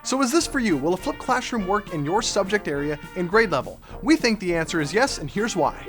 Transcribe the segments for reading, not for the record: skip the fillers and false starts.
So is this for you? Will a flipped classroom work in your subject area and grade level? We think the answer is yes, and here's why.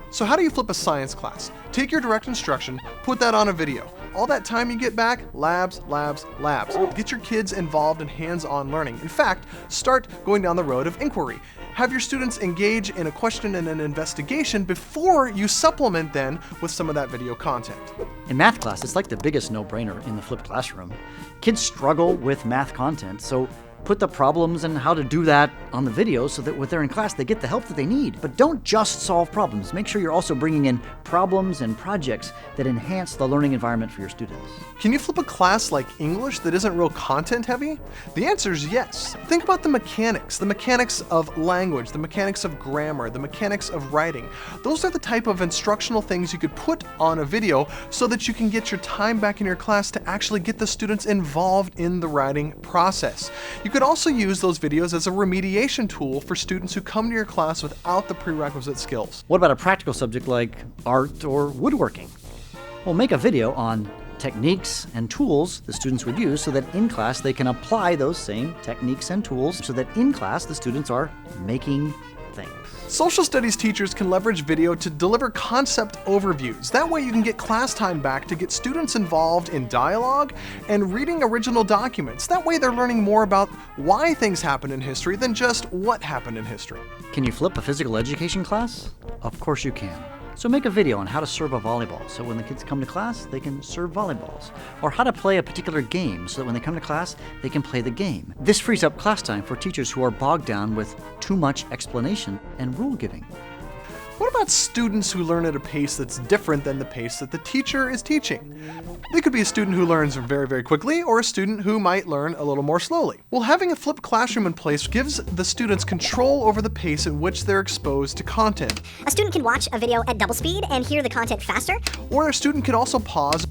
So how do you flip a science class? Take your direct instruction, put that on a video. All that time you get back, labs, labs, labs. Get your kids involved in hands-on learning. In fact, start going down the road of inquiry. Have your students engage in a question and an investigation before you supplement then with some of that video content. In math class, it's like the biggest no-brainer in the flipped classroom. Kids struggle with math content, so put the problems and how to do that on the video so that when they're in class, they get the help that they need. But don't just solve problems. Make sure you're also bringing in problems and projects that enhance the learning environment for your students. Can you flip a class like English that isn't real content heavy? The answer is yes. Think about the mechanics of language, the mechanics of grammar, the mechanics of writing. Those are the type of instructional things you could put on a video so that you can get your time back in your class to actually get the students involved in the writing process. You could also use those videos as a remediation tool for students who come to your class without the prerequisite skills. What about a practical subject like art or woodworking? Well, make a video on techniques and tools the students would use so that in class they can apply those same techniques and tools so that in class the students are making things. Social studies teachers can leverage video to deliver concept overviews. That way you can get class time back to get students involved in dialogue and reading original documents. That way they're learning more about why things happen in history than just what happened in history. Can you flip a physical education class? Of course you can. So make a video on how to serve a volleyball so when the kids come to class, they can serve volleyballs. Or how to play a particular game so that when they come to class, they can play the game. This frees up class time for teachers who are bogged down with too much explanation and rule giving. What about students who learn at a pace that's different than the pace that the teacher is teaching? They could be a student who learns very, very quickly or a student who might learn a little more slowly. Well, having a flipped classroom in place gives the students control over the pace at which they're exposed to content. A student can watch a video at double speed and hear the content faster. Or a student could also pause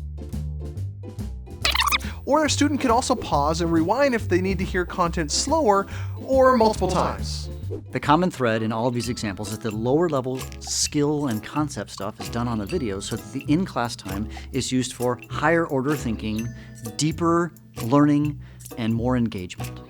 and rewind if they need to hear content slower or multiple times. The common thread in all of these examples is that lower level skill and concept stuff is done on the video so that the in-class time is used for higher order thinking, deeper learning, and more engagement.